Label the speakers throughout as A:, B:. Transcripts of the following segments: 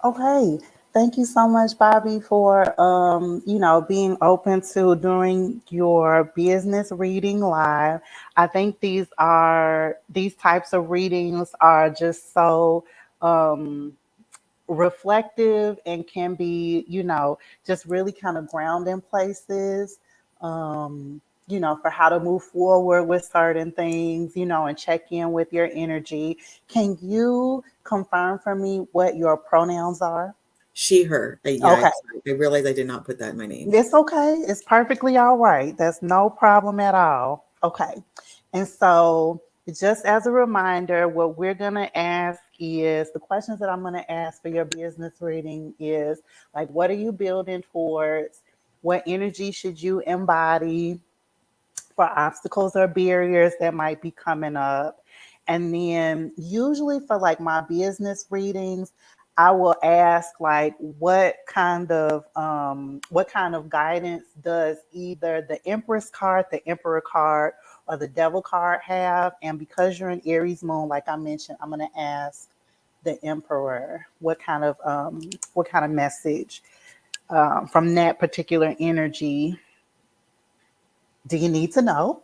A: Okay. Thank you so much, Bobby, for being open to doing your business reading live. I think these types of readings are just so um reflective and can be, just really kind of grounding places, for how to move forward with certain things, and check in with your energy. Can you confirm for me what your pronouns are?
B: She, her. Yeah,
A: Okay.
B: I realized I did not put that in my name.
A: It's okay. It's perfectly all right. That's no problem at all. Okay. And so, just as a reminder, what we're going to ask is the questions that I'm going to ask for your business reading is like, what are you building towards? What energy should you embody for obstacles or barriers that might be coming up? And then, usually for like my business readings, I will ask like what kind of guidance does either the Empress card, the Emperor card, or the Devil card have? And because you're an Aries moon, like I mentioned, I'm gonna ask the Emperor what kind of message from that particular energy do you need to know?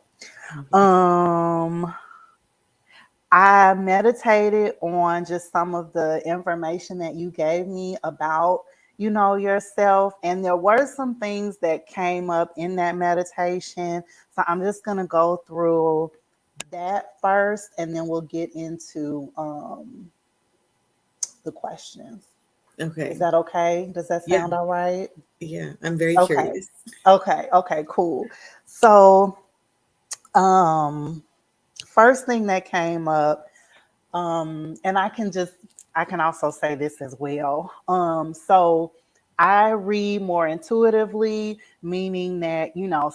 B: Mhm.
A: Um, I meditated on just some of the information that you gave me about, yourself. And there were some things that came up in that meditation. So I'm just going to go through that first and then we'll get into the questions. Is
B: Okay.
A: that okay? Does that
B: Yeah.
A: sound all right?
B: Yeah. I'm very
A: Okay.
B: curious.
A: Okay, cool. So, um, first thing that came up, and I can also say this as well. So I read more intuitively, meaning that,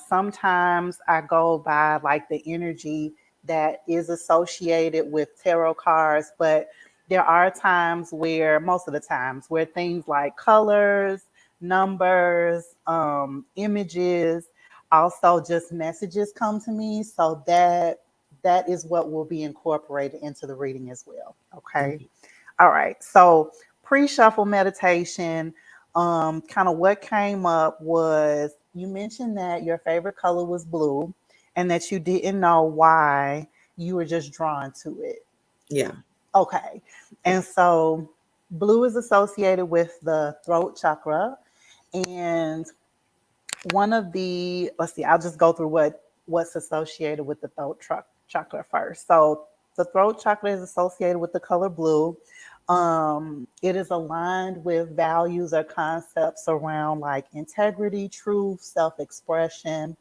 A: sometimes I go by like the energy that is associated with tarot cards, but there are times where, most of the times, where things like colors, numbers, images, also just messages come to me. So that is what will be incorporated into the reading as well. Okay.
B: Okay.
A: All right. So pre-shuffle meditation, kind of what came up was you mentioned that your favorite color was blue and that you didn't know why, you were just drawn to it.
B: Yeah.
A: Okay.
B: Yeah.
A: And so blue is associated with the throat chakra. And one of the, let's see, I'll just go through what's associated with the chakra first. So the throat chakra is associated with the color blue. It is aligned with values or concepts around like integrity, truth, self-expression.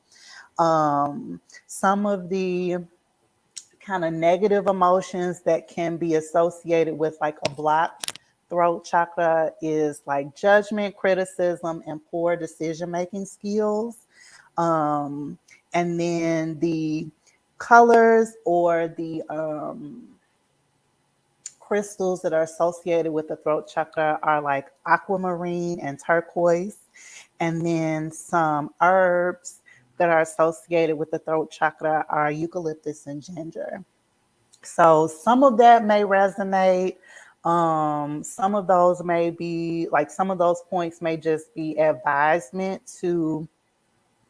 A: Some of the kind of negative emotions that can be associated with like a blocked throat chakra is like judgment, criticism, and poor decision making skills. Um, and then the colors or the crystals that are associated with the throat chakra are like aquamarine and turquoise. And then some herbs that are associated with the throat chakra are eucalyptus and ginger. So some of that may resonate. Some of those may be like some of those points may just be advisement to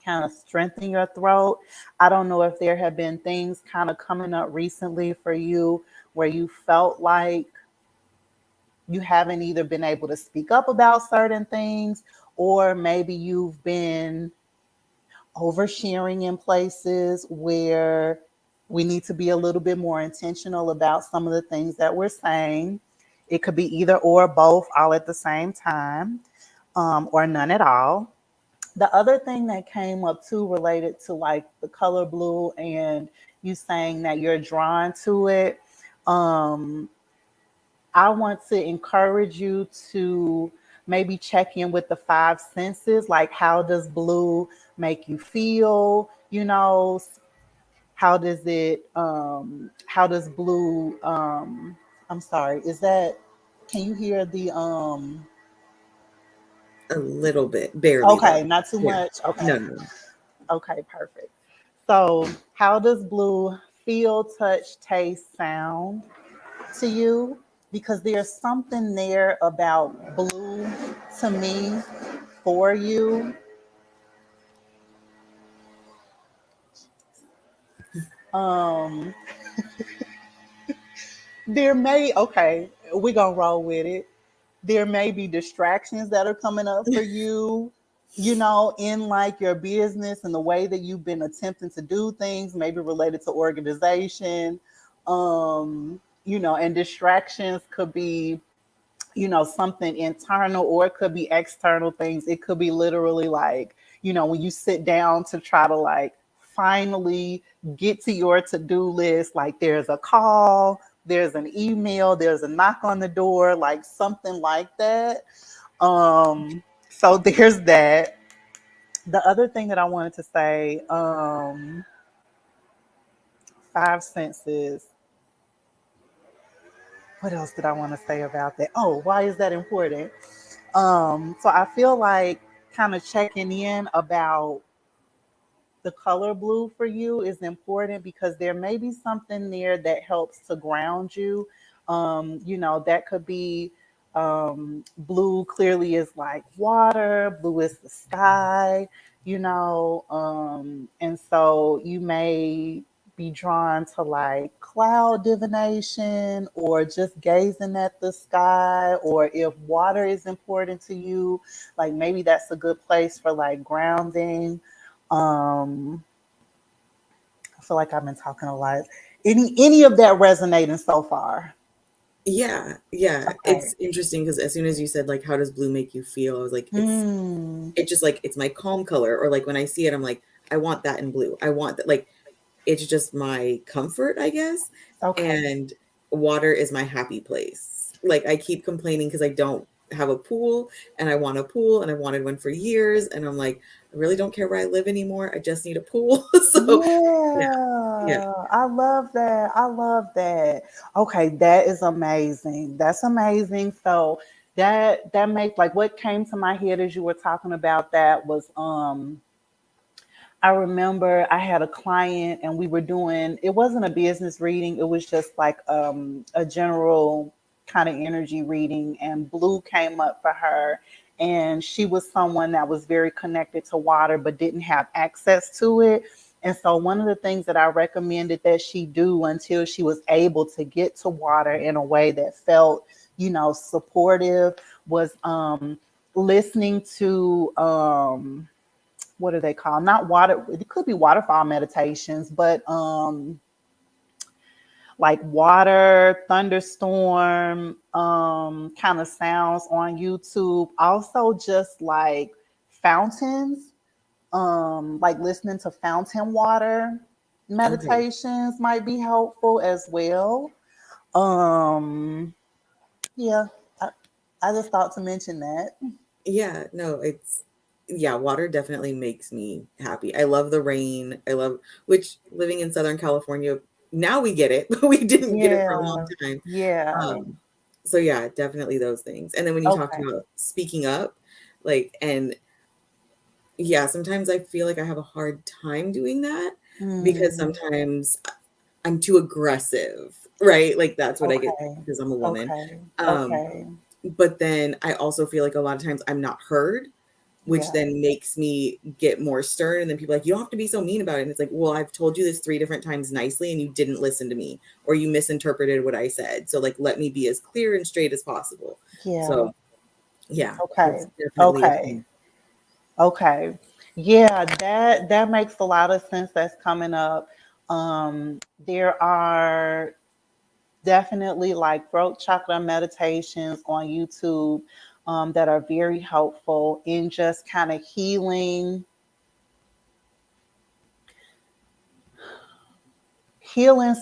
A: kind of strengthen your throat. I don't know if there have been things kind of coming up recently for you where you felt like you haven't either been able to speak up about certain things, or maybe you've been oversharing in places where we need to be a little bit more intentional about some of the things that we're saying. It could be either or both all at the same time, or none at all. The other thing that came up too related to like the color blue and you saying that you're drawn to it. Um, I want to encourage you to maybe check in with the five senses. Like, how does blue make you feel? How does blue, I'm sorry, can you hear
B: A little bit, barely though.
A: okay, not too
B: Yeah.
A: much. Okay.
B: No, no.
A: Okay, perfect. So, how does blue feel, touch, taste, sound to you? because there's something there about blue to me for you. Um, there may, okay, we're gonna roll with it. There may be distractions that are coming up for you, in like your business and the way that you've been attempting to do things, maybe related to organization. And distractions could be, something internal, or it could be external things. It could be literally like, when you sit down to try to like finally get to your to-do list, like there's a call, there's an email, there's a knock on the door, like something like that. So there's that. The other thing that I wanted to say, five senses. What else did I want to say about that? Oh, why is that important? So I feel like kind of checking in about the color blue for you is important because there may be something there that helps to ground you. That could be blue clearly is like water, blue is the sky, and so you may be drawn to like cloud divination or just gazing at the sky, or if water is important to you, like maybe that's a good place for like grounding. um, I feel like I've been talking a lot. Any of that resonating so far?
B: Yeah, yeah.
A: Okay.
B: It's interesting because as soon as you said like, how does blue make you feel? I was like,
A: Hmm.
B: it just like it's my calm color, or like when I see it, I'm like, I want that in blue. I want that. Like it's just my comfort, I guess.
A: Okay.
B: And water is my happy place. Like I keep complaining because I don't have a pool and I want a pool and I wanted one for years. And I'm like, I really don't care where I live anymore. I just need a pool. So yeah, yeah,
A: Yeah, I love that. I love that. Okay, that is amazing. That's amazing. So that makes like what came to my head as you were talking about that was I remember I had a client and we were doing, it wasn't a business reading, it was just like a general kind of energy reading, and blue came up for her. And she was someone that was very connected to water but didn't have access to it. And so one of the things that I recommended that she do until she was able to get to water in a way that felt, supportive was listening to what do they call, not water, it could be waterfall meditations, but like water thunderstorm kind of sounds on YouTube. Also just like fountains, like listening to fountain water
B: okay.
A: meditations might be helpful as well. um yeah, i, I just thought to mention that.
B: Yeah, no, yeah, water definitely makes me happy. I love the rain. I love, which living in Southern California, now we get it, but we didn't get it for a long
A: Yeah,
B: time.
A: yeah.
B: Um, so yeah, definitely those things. And then when you talked
A: Okay.
B: about speaking up, like, and yeah, sometimes I feel like I have a hard time doing that because
A: Mm,
B: sometimes I'm too aggressive, right? Like that's what I get
A: okay.
B: because I'm a woman.
A: Okay.
B: Um,
A: Okay.
B: but then I also feel like a lot of times I'm not heard, which
A: Yeah.
B: then makes me get more stern. And then people are like, you don't have to be so mean about it. And it's like, well, I've told you this 3 different times nicely and you didn't listen to me, or you misinterpreted what I said. So like, let me be as clear and straight as possible.
A: Yeah.
B: So yeah,
A: Okay.
B: that's definitely a
A: Okay.
B: thing.
A: Okay. Yeah, that makes a lot of sense that's coming up. There are definitely like throat chakra meditations on YouTube that are very helpful in just kind of healing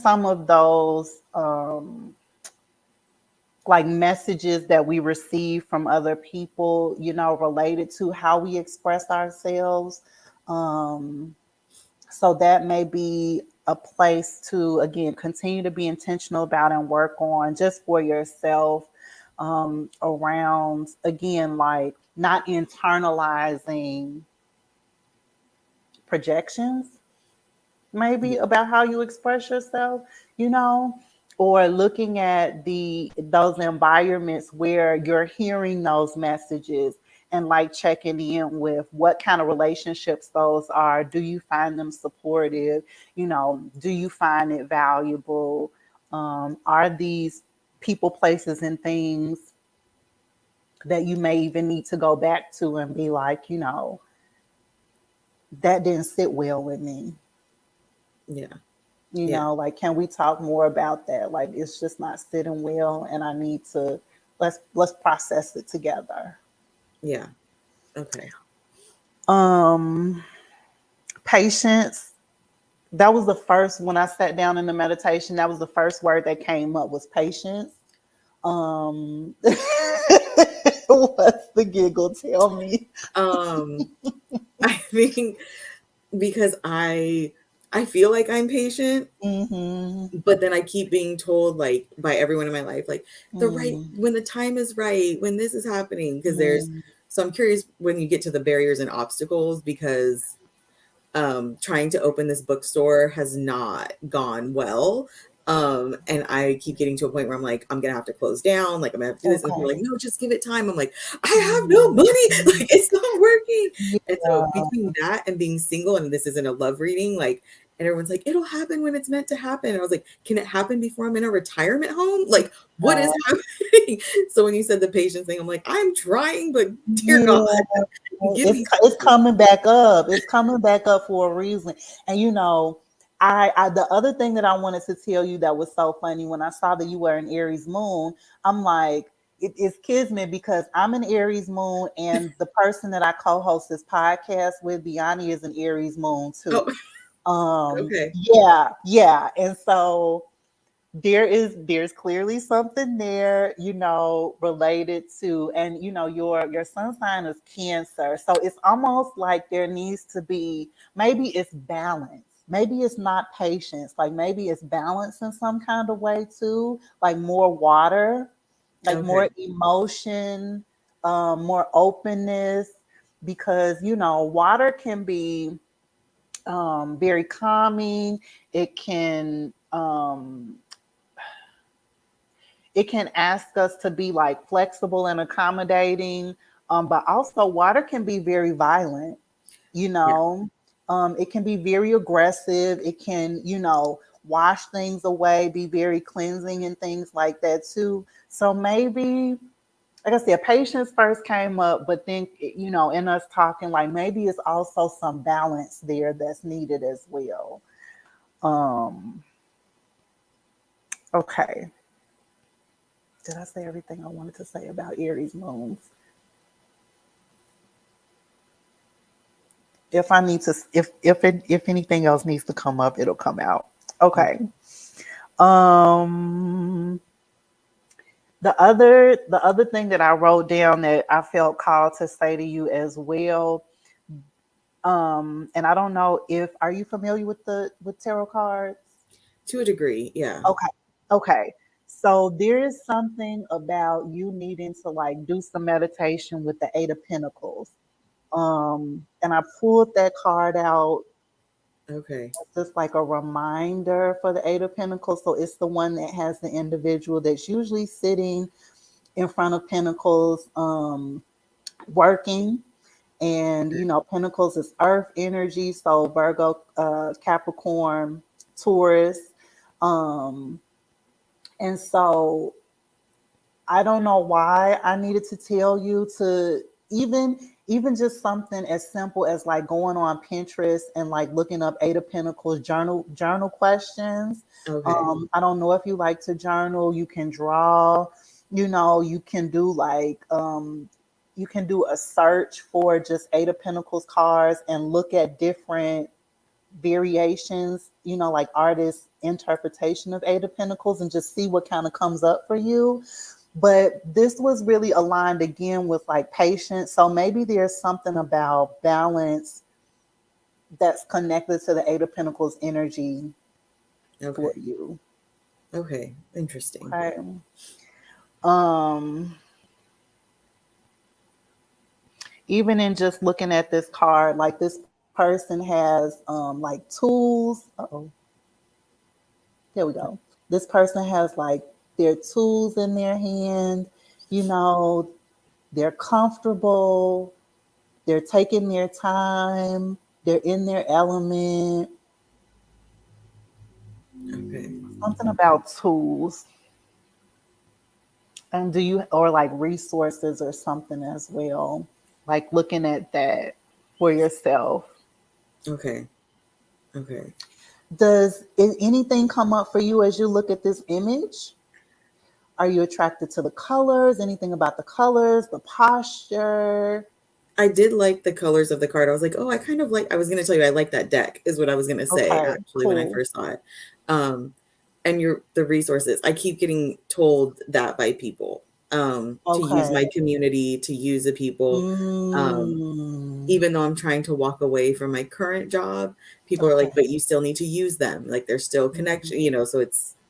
A: some of those like messages that we receive from other people, related to how we express ourselves. Um, so that may be a place to, again, continue to be intentional about and work on just for yourself, around, again, like not internalizing projections maybe
B: Yeah.
A: about how you express yourself, you know. or looking at the those environments where you're hearing those messages, and like checking in with what kind of relationships those are. Do you find them supportive? Do you find it valuable? Are these people, places, and things that you may even need to go back to and be like, that didn't sit well with me?
B: Yeah. Yeah.
A: Like, can we talk more about that? Like, it's just not sitting well, and I need to, let's process it together.
B: Yeah. Okay.
A: um Patience. That was the first, when I sat down in the meditation, that was the first word that came up, was patience. What's the giggle? Tell me.
B: Um, I think because I feel like I'm patient,
A: Mm-hmm.
B: but then I keep being told, like, by everyone in my life, like, the right,
A: Mm-hmm.
B: when the time is right, when this is happening, because there's,
A: Mm-hmm.
B: so I'm curious when you get to the barriers and obstacles, because trying to open this bookstore has not gone well. And I keep getting to a point where I'm like, I'm gonna have to close down, like I'm gonna have to do this. And people are like,
A: Okay.
B: no, just give it time. I'm like, I have no money,
A: Mhm.
B: like it's not working. And so
A: Yeah.
B: between that and being single, and this isn't a love reading, like, and everyone's like, it'll happen when it's meant to happen. And I was like, can it happen before I'm in a retirement home? Like, what is happening? So when you said the patience thing, I'm like, I'm trying, but dear God,
A: Yeah.
B: give
A: It's
B: me
A: it's
B: something.
A: coming back up. It's coming back up for a reason. And I the other thing that I wanted to tell you that was so funny, when I saw that you were an Aries moon, I'm like, it's kismet, because I'm an Aries moon, and the person that I co-host this podcast with, Biani, is an Aries moon
B: Oh,
A: too.
B: okay.
A: Yeah, yeah. And so there's clearly something there, related to, and your sun sign is Cancer, so it's almost like there needs to be, maybe it's balance, maybe it's not patience, like maybe it's balance in some kind of way too, like more water, like more
B: Okay.
A: emotion, more openness, because water can be very calming. It can ask us to be like flexible and accommodating, but also water can be very violent. You
B: Yeah.
A: know, it can be very aggressive. It can, wash things away, be very cleansing and things like that too. So maybe, like I said, patience first came up, but then, in us talking, like maybe it's also some balance there that's needed as well. Um, okay. Did I say everything I wanted to say about Aries moons? If I need to, if anything else needs to come up, it'll come out. Okay. Um, the other thing that I wrote down that I felt called to say to you as well. And I don't know, if are you familiar with tarot cards?
B: To a degree, yeah.
A: Okay. Okay. So there is something about you needing to like do some meditation with the Eight of Pentacles. And I pulled that card out
B: Okay.
A: just like a reminder for the Eight of Pentacles. So it's the one that has the individual that's usually sitting in front of Pentacles, working. And Pentacles is Earth energy, so Virgo, Capricorn, Taurus. Um, and so I don't know why I needed to tell you to, even just something as simple as like going on Pinterest and like looking up Eight of Pentacles journal questions.
B: Okay.
A: I don't know if you like to journal. You can draw. You can do like you can do a search for just Eight of Pentacles cards and look at different variations, like artists' interpretation of Eight of Pentacles, and just see what kind of comes up for you. But this was really aligned again with like patience. So maybe there's something about balance that's connected to the Eight of Pentacles energy for
B: Okay.
A: you.
B: Okay. Interesting.
A: Okay. Um, Even in just looking at this card, like this person has like tools. Oh, here we go. This person has like their tools in their hand, you know, they're comfortable, they're taking their time, they're in their element.
B: Okay.
A: Something about tools. And do you, or like resources or something as well? Like looking at that for yourself.
B: Okay. Okay.
A: Does anything come up for you as you look at this image? Are you attracted to the colors? Anything about the colors, the posture?
B: I did like the colors of the card. I was like, oh, I kind of like, I was going to tell you, I like that deck, is what I was going to say
A: Okay,
B: actually when I
A: cool.
B: first saw it. Um, and the resources, I keep getting told that by people, to use
A: Okay.
B: my community, to use the people. Um,
A: Mm,
B: even though I'm trying to walk away from my current job, people are like,
A: okay.
B: but you still need to use them. Like there's still
A: Mhm.
B: connection, so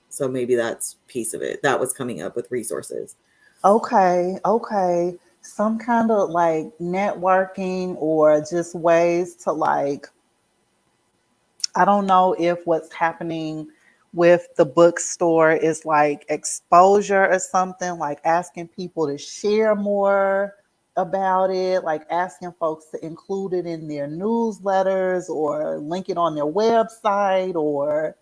B: so maybe that's piece of it. That was coming up with resources.
A: Okay, okay. Some kind of like networking or just ways to like, I don't know if what's happening with the bookstore is like exposure or something, like asking people to share more about it, like asking folks to include it in their newsletters or link it on their website or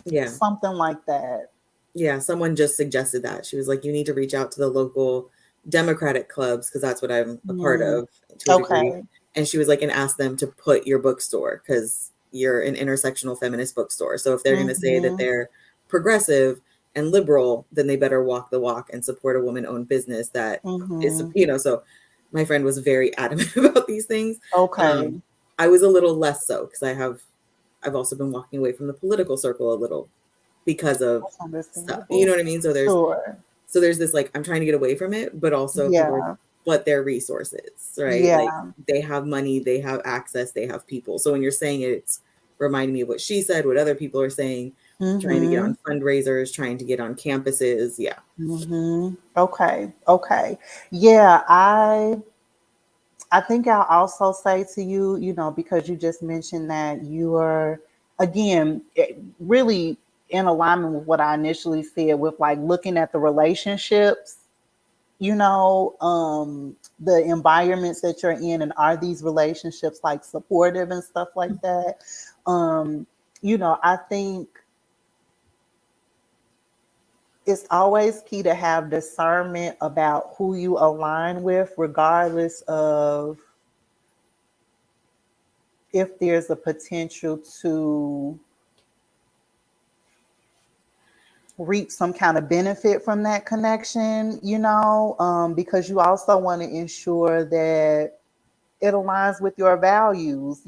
B: Yeah.
A: something like that.
B: Yeah, someone just suggested that. She was like, you need to reach out to the local Democratic clubs because that's what I'm a part
A: Mm,
B: of to a degree.
A: okay.
B: And she was like, and ask them to put your bookstore because you're an intersectional feminist bookstore. So if they're going to say that
A: Mm-hmm.
B: they're progressive and liberal, then they better walk the walk and support a woman owned business that is,
A: Mm-hmm.
B: so my friend was very adamant about these things.
A: Okay.
B: I was a little less so because I've also been walking away from the political circle a little because of
A: That's
B: stuff. You know
A: understandable.
B: what I mean?
A: Sure.
B: So there's this like I'm trying to get away from it, but also people are,
A: Yeah.
B: but their resources, right? Like
A: Yeah.
B: they have money, they have access, they have people. So when you're saying it, it's reminding me of what she said, what other people are saying, trying to get
A: Mm-hmm.
B: on fundraisers, trying to get on campuses. Yeah.
A: Mm-hmm. Okay. Okay. Yeah, I think I'll also say to you, because you just mentioned that you are again really in alignment with what I initially said with like looking at the relationships, the environments that you're in, and are these relationships like supportive and stuff like that. Um, I think it's always key to have discernment about who you align with, regardless of if there's a potential to reap some kind of benefit from that connection, because you also want to ensure that it aligns with your values.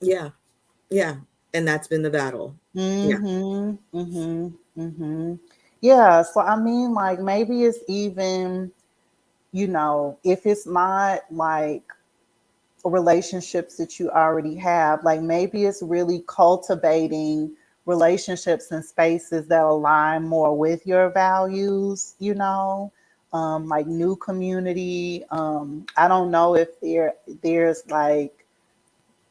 B: Yeah. Yeah. And that's been the battle. Yeah.
A: Mhm, mhm, mhm. Yeah, so I mean, like maybe it's even, if it's not like relationships that you already have. Like maybe it's really cultivating relationships and spaces that align more with your values, like new community. I don't know if there's like,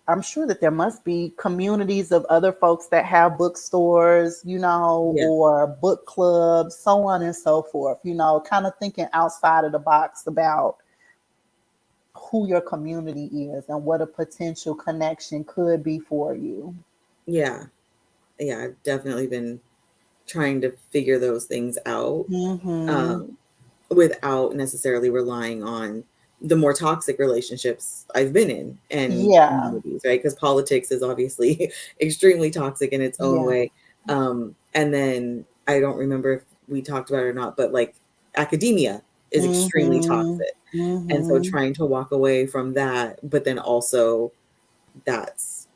A: I'm sure that there must be communities of other folks that have bookstores,
B: Yeah.
A: or book clubs, so on and so forth, kind of thinking outside of the box about who your community is and what a potential connection could be for you.
B: Yeah. Yeah. I've definitely been trying to figure those things out.
A: Mm-hmm.
B: Um, without necessarily relying on the more toxic relationships I've been in and
A: Yeah.
B: communities, right? Because politics is obviously extremely toxic in its own
A: Yeah.
B: way. And then I don't remember if we talked about it or not, but like academia is extremely
A: Mm-hmm.
B: toxic. And so
A: Mm-hmm.
B: trying to walk away from that, but then also that's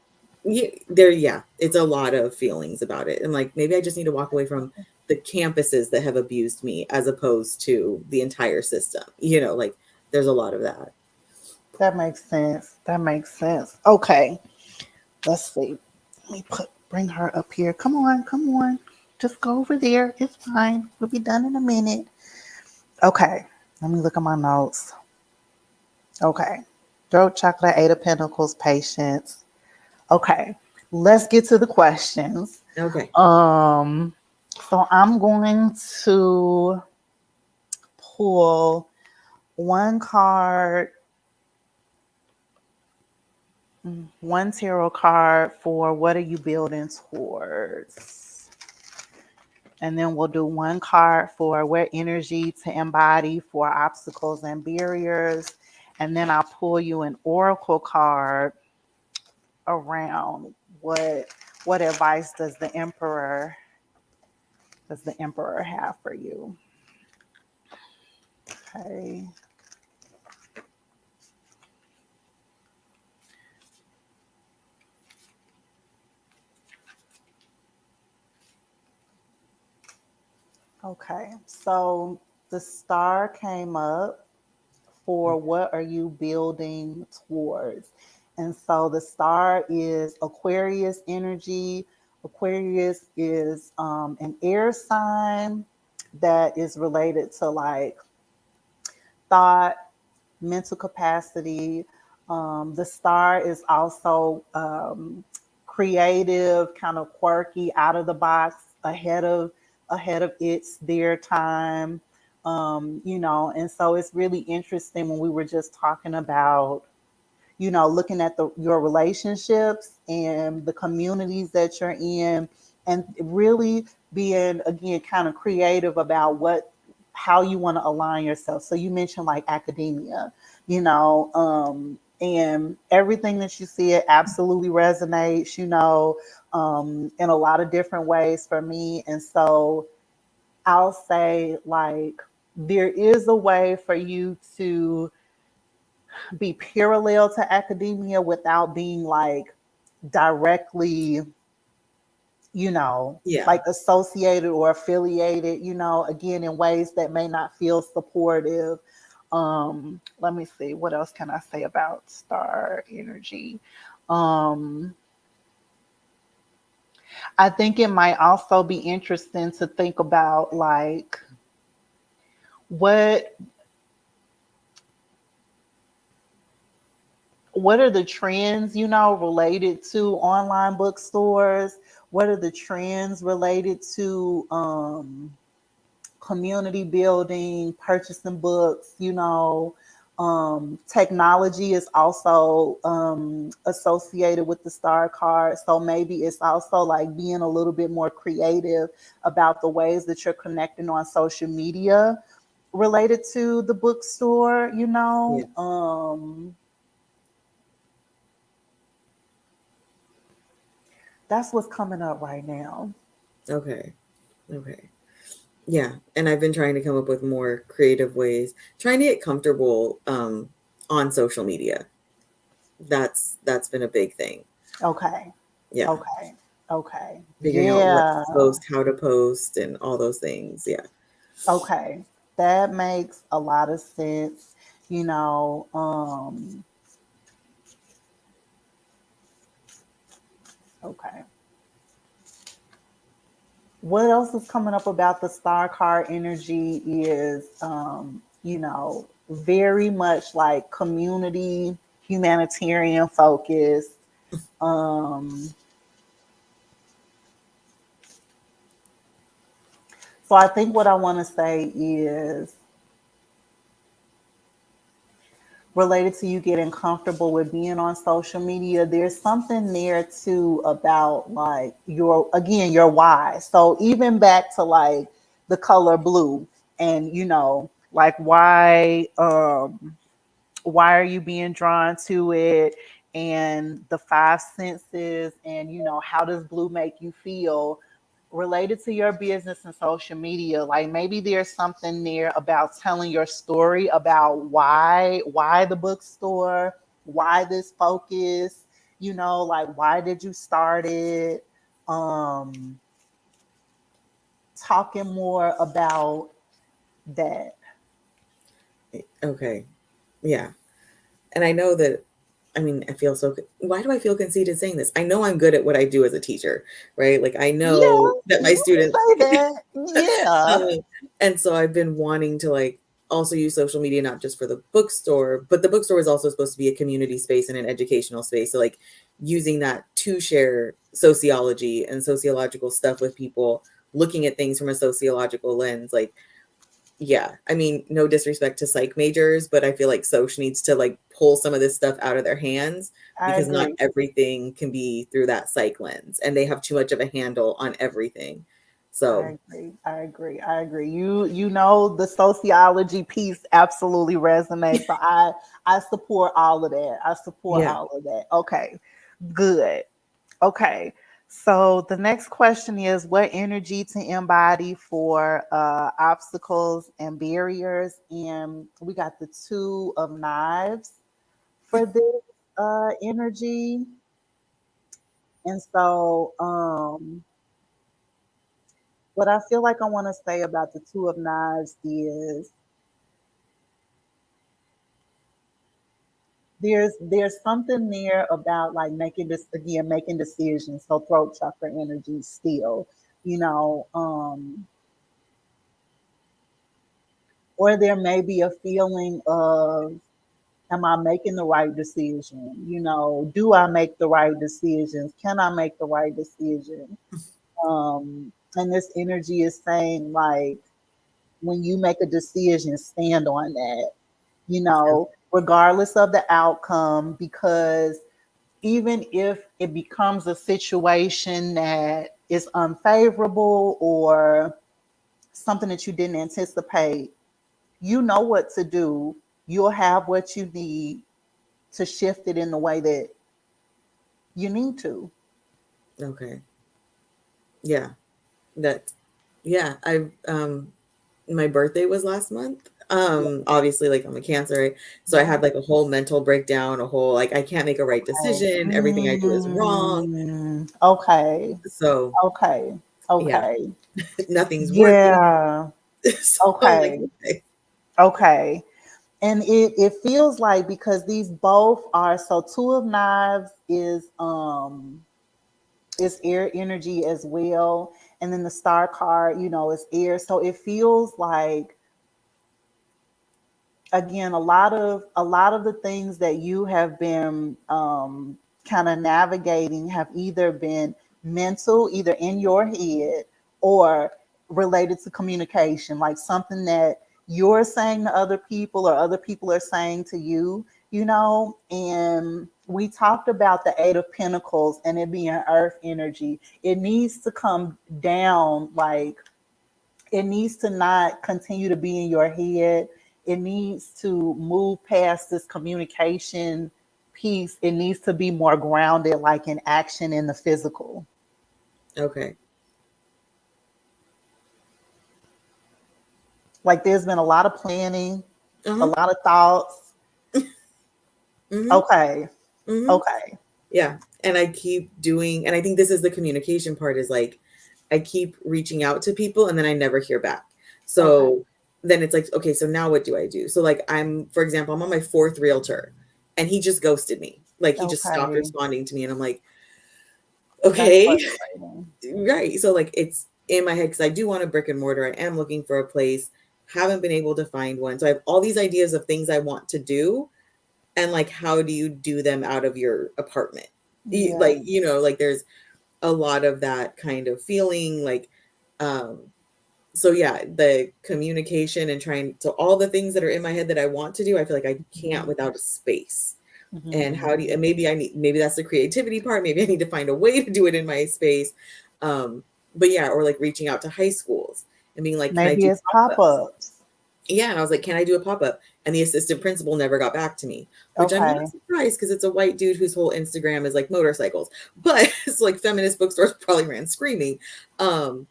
B: yeah, yeah, it's a lot of feelings about it. And like maybe I just need to walk away from the campuses that have abused me as opposed to the entire system. Like there's a lot of that.
A: That makes sense. That makes sense. Okay. Let's see. Let me bring her up here. Come on, come on. Just go over there. It's fine. We'll be done in a minute. Okay. Let me look at my notes. Okay. Throat chakra, Eight of Pentacles, patience. Okay. Let's get to the questions.
B: Okay.
A: Um, so I'm going to pull one card, one tarot card for what are you building towards? And then we'll do one card for where energy to embody for obstacles and barriers. And then I'll pull you an oracle card around what advice does the emperor have for you? Okay. Okay. So the star came up for what are you building towards? And so the star is Aquarius energy. Aquarius is an air sign that is related to like thought, mental capacity. The star is also creative, kind of quirky, out of the box, ahead of its their time. And so it's really interesting when we were just talking about looking at your relationships and the communities that you're in, and really being again kind of creative about how you want to align yourself. So you mentioned like academia, and everything that you see, it absolutely resonates, in a lot of different ways for me. And so I'll say like there is a way for you to be parallel to academia without being like directly,
B: Yeah.
A: like associated or affiliated, again, in ways that may not feel supportive. Let me see, what else can I say about star energy? Um, I think it might also be interesting to think about like what what are the trends, related to online bookstores? What are the trends related to community building, purchasing books? Technology is also associated with the star card. So maybe it's also like being a little bit more creative about the ways that you're connecting on social media related to the bookstore,
B: Yeah.
A: That's what's coming up right now.
B: Okay. Okay. Yeah. And I've been trying to come up with more creative ways, trying to get comfortable on social media. That's been a big thing.
A: Okay.
B: Yeah.
A: Okay. Okay.
B: Figuring out what to
A: Yeah.
B: post, how to post, and all those things. Yeah.
A: Okay. That makes a lot of sense. You know, okay. What else is coming up about the star card energy is, very much like community, humanitarian focus. Um, so I think what I want to say is related to you getting comfortable with being on social media, there's something there too about like your why. So even back to like the color blue, and like why are you being drawn to it, and the five senses, and how does blue make you feel related to your business and social media. Like maybe there's something there about telling your story about why the bookstore, why this focus, like why did you start it, um talking more about that.
B: Okay. Yeah. And I know that, I mean, I feel so, why do I feel conceited saying this? I know I'm good at what I do as a teacher, right? Like I
A: Yeah,
B: know that my
A: you can
B: students,
A: say that. Yeah.
B: and so I've been wanting to like also use social media not just for the bookstore, but the bookstore is also supposed to be a community space and an educational space. So like using that to share sociology and sociological stuff with people, looking at things from a sociological lens, like yeah, I mean, no disrespect to psych majors, but I feel like Soch needs to like pull some of this stuff out of their hands
A: I
B: because not
A: agree.
B: everything can be through that psych lens and they have too much of a handle on everything. So,
A: I agree. I agree. I agree. You know the sociology piece absolutely resonates. So I support all of that. I support
B: yeah.
A: all of that. Okay. Good. Okay. So the next question is what energy to embody for obstacles and barriers? And we got the two of knives for this energy. And so what I feel like I want to say about the two of knives is there's something there about like making this again making decisions. So throat chakra energy still, you know, or there may be a feeling of am I making the right decision? You know, do I make the right decisions? Can I make the right decision? And this energy is saying like when you make a decision, stand on that, you know, regardless of the outcome, because even if it becomes a situation that is unfavorable or something that you didn't anticipate, you know what to do. You'll have what you need to shift it in the way that you need to.
B: Okay. Yeah. That yeah, I my birthday was last month. Obviously like I'm a cancer, right? So I
A: Yeah.
B: had like a whole mental breakdown, a whole like I can't make a right
A: Okay.
B: decision, everything I do is wrong.
A: Okay.
B: So,
A: Okay.
B: yeah,
A: Okay.
B: nothing's working.
A: Yeah.
B: So I'm like,
A: Okay.
B: okay.
A: Okay. And it feels like because these both are so two of knives is air energy as well. And then the star card, you know, is air. So it feels like again a lot of the things that you have been kind of navigating have either been mental, either in your head or related to communication, like something that you're saying to other people or other people are saying to you, you know. And we talked about the eight of pentacles and it being earth energy. It needs to come down, like it needs to not continue to be in your head. It needs to move past this communication piece. It needs to be more grounded, like in action in the physical.
B: Okay.
A: Like there's been a lot of planning, a
B: Uh-huh.
A: lot of thoughts.
B: Mm-hmm.
A: Okay.
B: Mm-hmm.
A: Okay.
B: Yeah. And I keep doing, and I think this is the communication part is like I keep reaching out to people and then I never hear back.
A: Okay.
B: So then it's like, okay, so now what do I do? So like I'm, for example, I'm on my fourth realtor and he just ghosted me. Like he just stopped
A: Okay.
B: responding to me. And I'm like,
A: That's
B: okay.
A: frustrating.
B: Right. So like it's in my head because I do want a brick and mortar. I am looking for a place, haven't been able to find one. So I have all these ideas of things I want to do. And like, how do you do them out of your apartment?
A: Yeah.
B: Like, like there's a lot of that kind of feeling like, um, so yeah, the communication and trying to all the things that are in my head that I want to do, I feel like I can't
A: Mhm.
B: without a space. And how do you, and
A: Mhm.
B: maybe that's the creativity part. Maybe I need to find a way to do it in my space. Um, but yeah, or like reaching out to high schools and being like, can I
A: Maybe
B: do
A: it's
B: pop-ups?
A: pop-ups.
B: Yeah. And I was like, can I do a pop-up? And the assistant principal never got back to me, which I'm not
A: Okay.
B: surprised because it's a white dude whose whole Instagram is like motorcycles. But it's like feminist bookstores probably ran screaming. Um,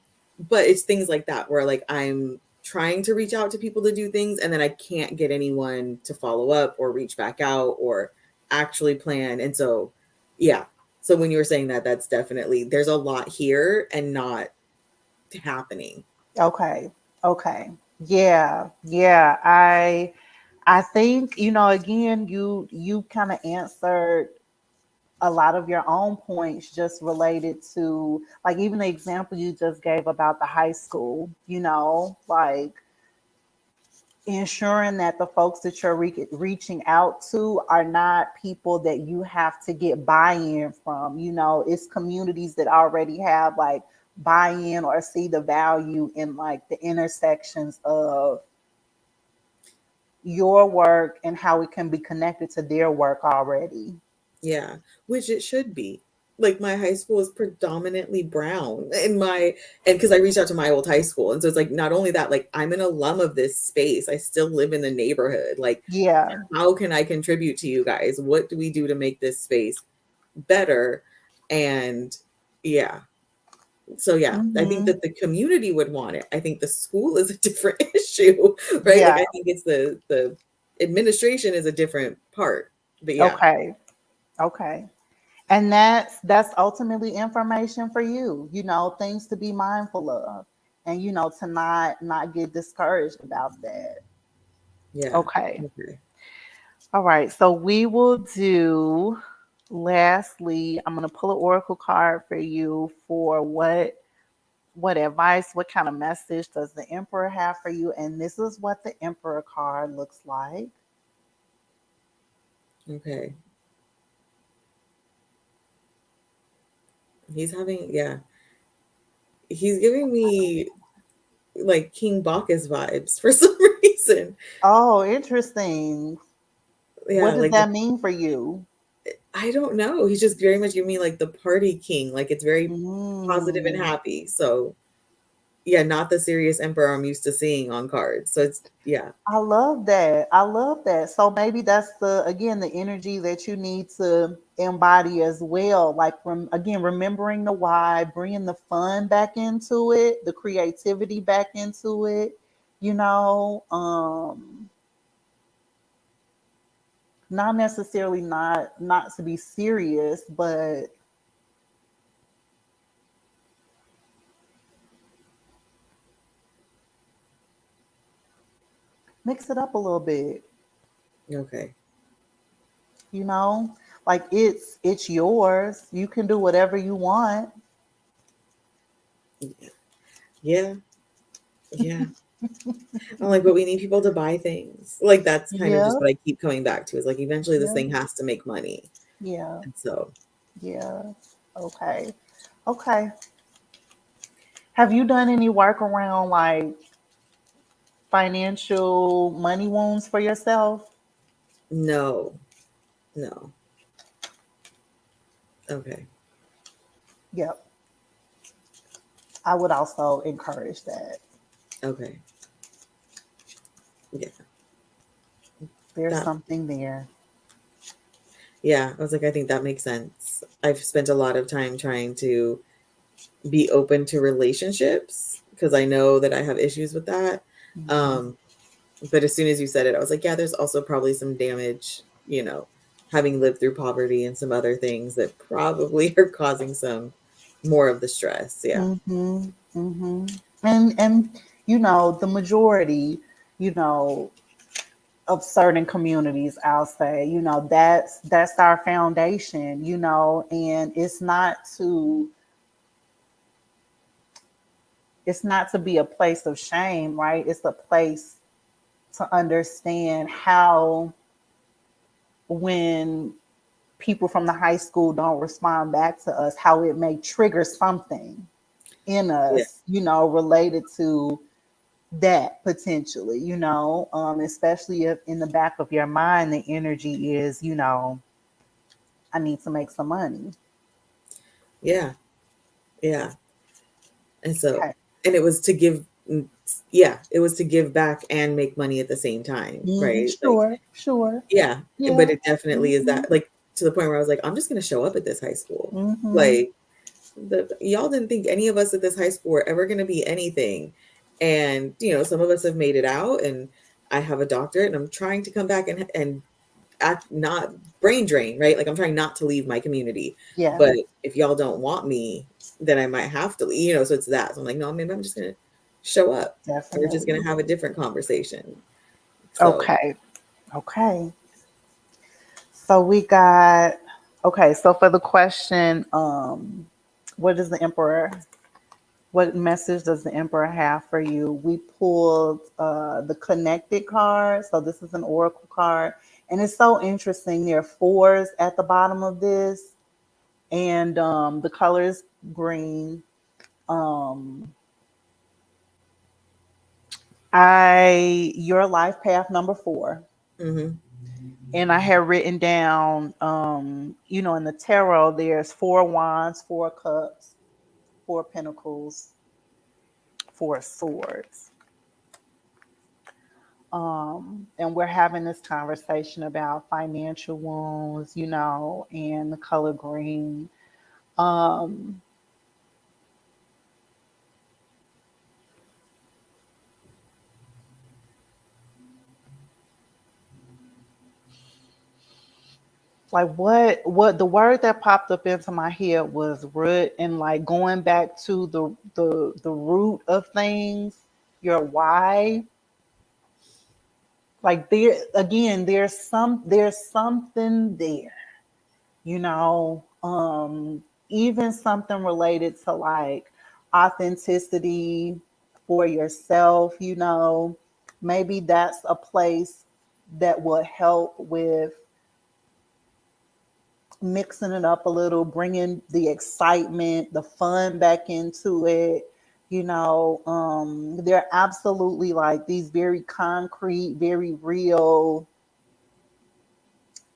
B: but it's things like that where like I'm trying to reach out to people to do things and then I can't get anyone to follow up or reach back out or actually plan. And so, yeah. So when you were saying that, that's definitely there's a lot here and not happening.
A: Okay. Okay. Yeah. Yeah. I think, you know, again, you kind of answered a lot of your own points just related to like even the example you just gave about the high school, you know, like ensuring that the folks that you're reaching out to are not people that you have to get buy-in from. It's communities that already have like buy-in or see the value in like the intersections of your work and how it can be connected to their work already.
B: Yeah, which it should be. Like my high school is predominantly brown in my and because I reached out to my old high school. And so it's like not only that, like I'm an alum of this space. I still live in the neighborhood. Like,
A: Yeah.
B: how can I contribute to you guys? What do we do to make this space better? And yeah. So yeah, I think
A: Hmm.
B: that the community would want it. I think the school is a different issue, right? Like
A: Yeah.
B: I think it's the administration is a different part. But yeah.
A: Okay. Okay. And that's ultimately information for you, things to be mindful of, and to not get discouraged about that.
B: Yeah.
A: Okay.
B: Okay.
A: All right. So we will do, lastly, I'm going to pull an oracle card for you for what advice, what kind of message does the emperor have for you? And this is what the emperor card looks like.
B: Okay. He's having, yeah, he's giving me like King Bacchus vibes for some reason.
A: Oh, interesting. What
B: Yeah,
A: does
B: like the,
A: that mean for you?
B: I don't know. He's just very much giving me like the party king. Like it's very positive and
A: Mm.
B: happy. So yeah, not the serious emperor I'm used to seeing on cards. So it's yeah,
A: I love that. I love that. So maybe that's the energy that you need to embody as well. Like, again, remembering the why, bringing the fun back into it, the creativity back into it, you know, not necessarily not to be serious, but mix it up a little bit,
B: okay.
A: you know? Like it's yours. You can do whatever you want.
B: Yeah, yeah. I'm like, but we need people to buy things. Like that's kind of just
A: Yeah.
B: what I keep coming back to is like eventually this
A: Yeah.
B: thing has to make money.
A: Yeah.
B: And so
A: Yeah. Okay. Okay. Have you done any work around like financial money wounds for yourself?
B: no, no. Okay.
A: Yep. I would also encourage that.
B: Okay. Yeah.
A: There's
B: That
A: something there.
B: yeah, I was like, I think that makes sense. I've spent a lot of time trying to be open to relationships because I know that I have issues with that.
A: Mhm.
B: Um, but as soon as you said it, I was like, yeah, there's also probably some damage, having lived through poverty and some other things that probably are causing some more of the stress. Yeah.
A: Mhm. Mhm. And the majority, you know, of certain communities, I'll say, that's our foundation, and it's not to be a place of shame, right? It's a place to understand how, when people from the high school don't respond back to us, how it may trigger something in
B: Yeah.
A: us, related to that potentially, especially if in the back of your mind the energy is, I need to make some money.
B: Yeah. Yeah. And so,
A: Okay.
B: and it was to give, yeah, it was to give back and make money at the same time. Right. Like,
A: Sure, sure.
B: yeah, but
A: Yeah.
B: it definitely is
A: Hmm.
B: that like to the point where I was like, I'm just gonna show up at this high school.
A: Hmm.
B: Like y'all didn't think any of us at this high school were ever gonna be anything. And some of us have made it out and I have a doctorate and I'm trying to come back and act not brain drain, right? Like I'm trying not to leave my community.
A: Yeah,
B: But if y'all don't want me, then I might have to leave, so it's that. So I'm like, no, maybe I'm just gonna show up. We're just gonna
A: definitely.
B: have a different conversation. So
A: Okay. Okay. So we got, okay, so for the question, what is the emperor? What message does the Emperor have for you? We pulled the connected card. So this is an oracle card. And it's so interesting. There are fours at the bottom of this. And the color is green. Um, your life path number 4.
B: Mm-hmm.
A: And I have written down, in the tarot, there's 4 wands, 4 cups, 4 pentacles, 4 swords. And we're having this conversation about financial wounds, and the color green. Um, like what the word that popped up into my head was root, and like going back to the root of things, your why. Like there again, there's something there, you know, even something related to like authenticity for yourself, maybe that's a place that will help with mixing it up a little, bringing the excitement, the fun back into it. They're absolutely like these very concrete, very real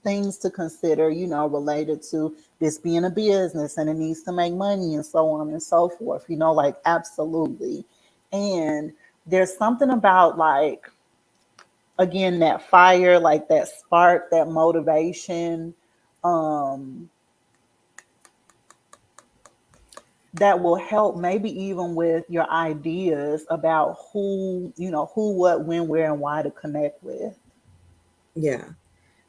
A: things to consider, related to this being a business and it needs to make money and so on and so forth, like absolutely. And there's something about like, again, that fire, like that spark, that motivation, um, that will help maybe even with your ideas about who, what, when, where, and why to connect with.
B: Yeah.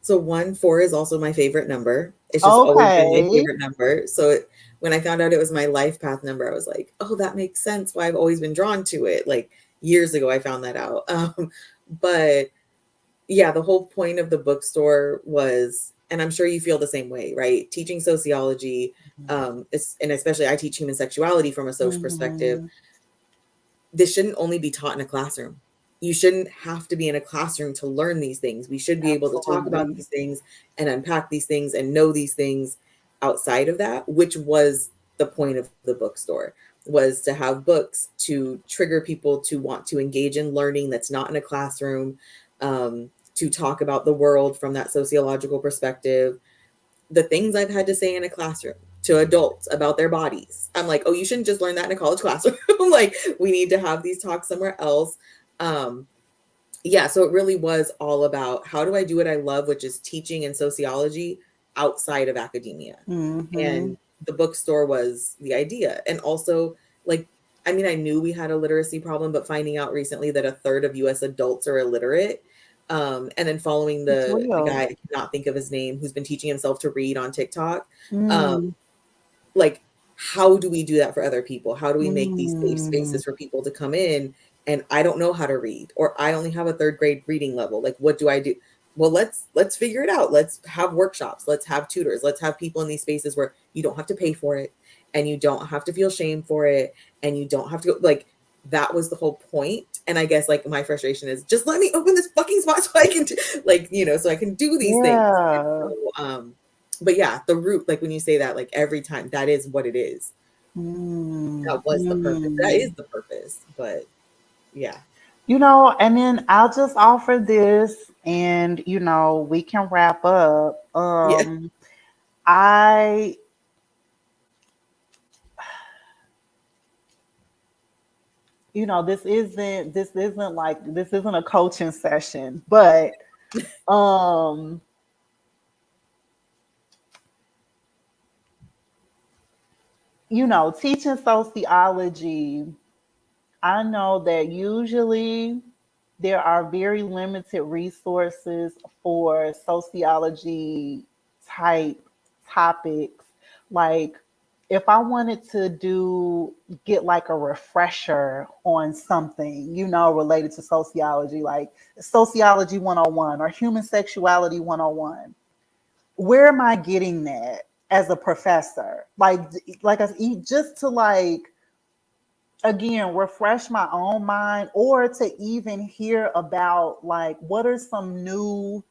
B: So 1, 4 is also my favorite number. It's just always been my
A: Okay.
B: favorite number. So when I found out it was my life path number, I was like, oh, that makes sense why I've always been drawn to it. Like years ago, I found that out. But yeah, the whole point of the bookstore was, and I'm sure you feel the same way, right? Teaching sociology, and especially I teach human sexuality from a social perspective.
A: Mm-hmm.
B: This shouldn't only be taught in a classroom. You shouldn't have to be in a classroom to learn these things. We should be able to talk about
A: Absolutely.
B: these things and unpack these things and know these things outside of that, which was the point of the bookstore, was to have books to trigger people to want to engage in learning that's not in a classroom, to talk about the world from that sociological perspective, the things I've had to say in a classroom to adults about their bodies. I'm like, oh, you shouldn't just learn that in a college classroom. Like, we need to have these talks somewhere else. Um, yeah, so it really was all about how do I do what I love, which is teaching and sociology outside of academia.
A: Mm-hmm.
B: And the bookstore was the idea. And also, like, I mean, I knew we had a literacy problem, but finding out recently that a third of US adults are illiterate. And then following
A: It's
B: the guy,
A: real.
B: I cannot think of his name, who's been teaching himself to read on TikTok. Um,
A: Mm.
B: like, how do we do that for other people? How do we make these safe
A: Mm.
B: spaces for people to come in? And I don't know how to read, or I only have a third grade reading level. Like, what do I do? Well, let's figure it out. Let's have workshops, let's have tutors, let's have people in these spaces where you don't have to pay for it, and you don't have to feel shame for it, and you don't have to go, like, that was the whole point. And I guess like my frustration is just let me open this fucking spot so I can like, so I can do these things. And
A: Yeah.
B: so, but yeah, the root, like when you say that, like every time, that is what it is.
A: Mm.
B: That was the purpose. That is
A: Mm.
B: the purpose. But yeah.
A: And then I'll just offer this and, we can wrap up.
B: Yeah.
A: I, this isn't a coaching session, but, um, teaching sociology, I know that usually there are very limited resources for sociology type topics. Like, if I wanted to get like a refresher on something, related to sociology, like sociology 101 or human sexuality 101, where am I getting that as a professor? Like I just to like again, refresh my own mind, or to even hear about like what are some new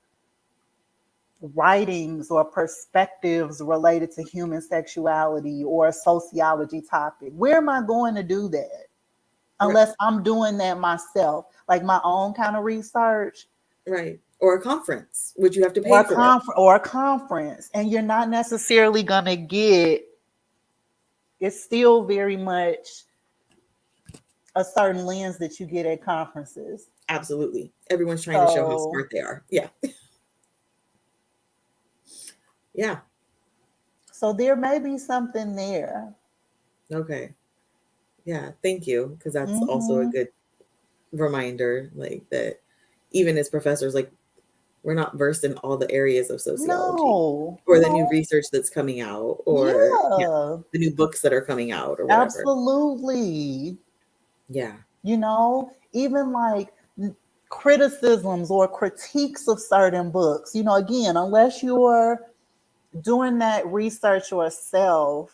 A: writings or perspectives related to human sexuality or a sociology topic. Where am I going to do that?
B: Right.
A: Unless I'm doing that myself, like my own kind of research
B: Right. Or a conference, which you have to
A: or
B: pay for.
A: or a conference, and you're not necessarily gonna get. It's still very much a certain lens that you get at conferences.
B: Absolutely. Everyone's trying to show how
A: So,
B: smart they are. Yeah. Yeah.
A: so there may be something there.
B: Okay. Yeah. Thank you. Because that's also a
A: Mm-hmm.
B: good reminder, like that even as professors, like we're not versed in all the areas of sociology
A: No,
B: or the new
A: no,
B: research that's coming out or yeah,
A: yeah,
B: the new books that are coming out or whatever.
A: absolutely.
B: Yeah.
A: Even like criticisms or critiques of certain books, again, unless you're doing that research yourself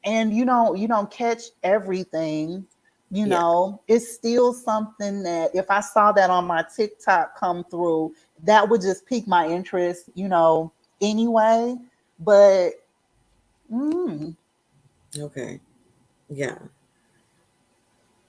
A: and you don't catch everything,
B: Yeah.
A: it's still something that if I saw that on my TikTok come through, that would just pique my interest, anyway. But mm,
B: Okay. Yeah.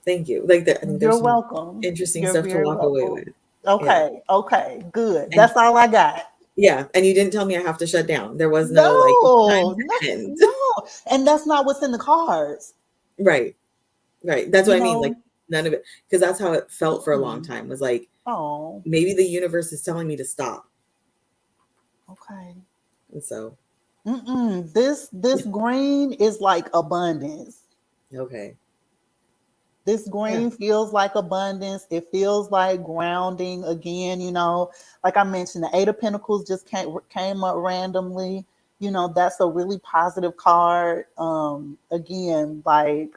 B: Thank you. Like that, I think
A: you're
B: there's some
A: welcome.
B: interesting
A: You're
B: stuff to
A: very
B: walk away
A: welcome.
B: with. Yeah.
A: Okay, okay, good.
B: And
A: That's all I got.
B: yeah, and you didn't tell me I have to shut down. There was no like it's time
A: No, no,
B: to end.
A: no. And that's not what's in the cards,
B: Right. Right. That's
A: you
B: what I mean. Like
A: know?
B: none of it, because that's how it felt for a long
A: Mm-mm.
B: time. Was like
A: Oh,
B: maybe the universe is telling me to stop.
A: okay.
B: And so,
A: Mm-mm. This green is like abundance.
B: okay.
A: This
B: Yeah.
A: green feels like abundance. It feels like grounding again, Like I mentioned, the Eight of Pentacles just came up randomly. That's a really positive card. Again, like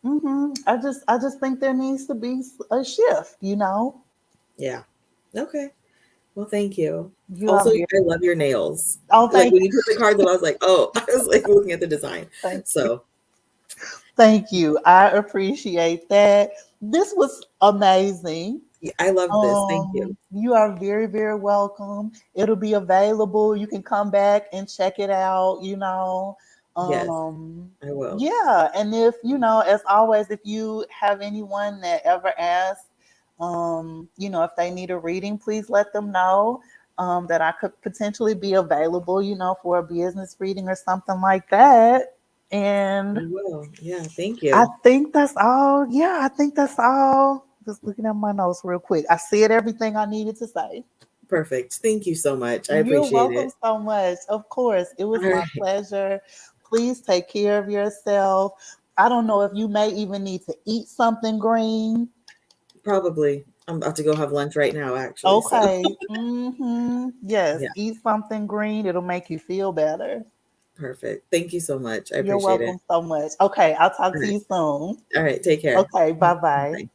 A: I just think there needs to be a shift.
B: Yeah. Okay. Well, thank you.
A: You are
B: Also,
A: very.
B: I love your nails.
A: Oh,
B: Like
A: thank
B: when you put the cards up, I was like, oh, I was like looking at the design.
A: thank you.
B: So
A: Thank you. I appreciate that. This was amazing.
B: yeah, I love this. Thank you.
A: You are very, very welcome. It'll be available. You can come back and check it out.
B: Yes,
A: Um,
B: I will.
A: yeah. And if, as always, if you have anyone that ever asks, if they need a reading, please let them know that I could potentially be available, for a business reading or something like that.
B: I
A: And
B: will. Yeah, thank
A: I
B: you.
A: think that's all. Yeah, I think that's all. Just looking at my notes real quick. I said everything I needed to say.
B: Perfect. Thank you so much. I
A: You're
B: appreciate
A: welcome
B: it.
A: so much. Of course, it
B: All
A: was my
B: right.
A: pleasure. Please take care of yourself. I don't know if you may even need to eat something green.
B: Probably. I'm about to go have lunch right now, actually. So,
A: Okay. Yes,
B: yeah,
A: eat something green. It'll make you feel better.
B: perfect. Thank you so much. I
A: You're
B: appreciate it.
A: welcome so much. Okay, I'll talk
B: All
A: to
B: right.
A: you soon.
B: All right. Take care.
A: Okay, bye bye.
B: Bye.